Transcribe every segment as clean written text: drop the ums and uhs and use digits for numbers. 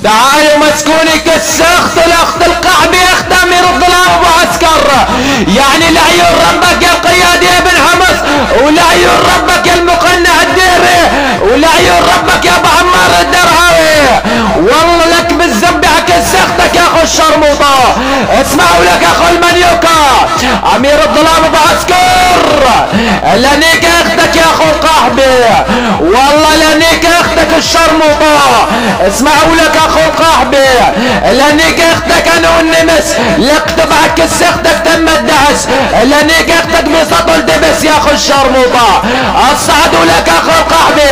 تعالوا مسكوني كالسخط الاخت القحبي اخت امير الظلام ابو عسكر. يعني لعيون ربك يا القيادي يا ابن حمص، ولعيون ربك يا المقنع الديري، ولعيون ربك يا ابو عمار الدرعاوي. والله لك بالذنب عكس سختك يا اخو الشرموطه. اسمعوا لك يا اخو المنيوكا امير الظلام ابو عسكر، لانيك اختك يا اخو القحبي، والله لانيك اختك الشرموطه. اسمعوا لك يا اخو القحبي، لانيك اختك انا والنمس لقطب عكس اختك تم الدعس، لانيك اختك بسط الدبس يا اخو الشرموطه. اصعدوا لك يا اخو القحبي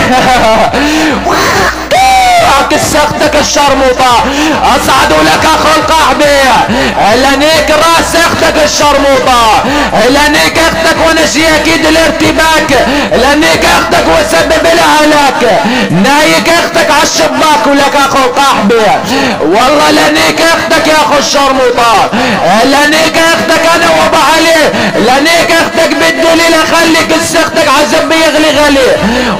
عكس اختك الشرموطه. اصعدوا لك اخو القحبي، لانيك راس اختك الشرموطه، لانيك اختك ونشي اكيد الارتباك، لانيك اختك وسبب الهلاك، نايك اختك على الشباك. ولك اخو القحبي والله لانيك اختك يا اخو الشرموطه، لانيك اختك انا وابو علي، لانيك اختك بالدليل اخليك السختك عزب يغلي غلي،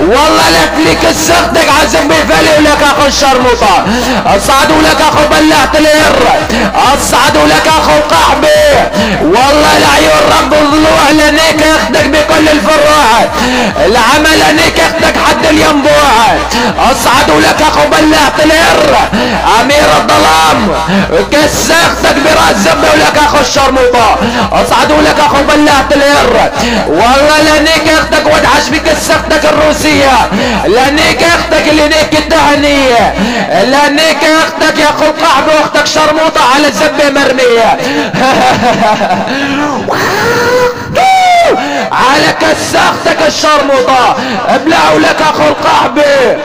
والله لك السختك عزب يفلي. ولك اخو الشرموطه اصعدوا لك اخو بلعت الهر، اصعدوا لك اخو القحبي، والله لعيون رب الضلوع لانيك اختك بكل الفروع، العمل لانيك اختك حد الينبوع. اصعدوا لك اخو بلعت الهر امير الظلام كس اختك براس زبه. ولك اخو الشرموطه اصعدوا لك اخو بلعت الهر، والله لانيك اختك ودعش بكس اختك الروسيه، لانيك اختك لانيك التهنيه، لانيك اختك يا اخو القحبي واختك شرموطه على الزبه مرميه على كس اختك الشرموطه. ابلعوا لك اخو القحبي.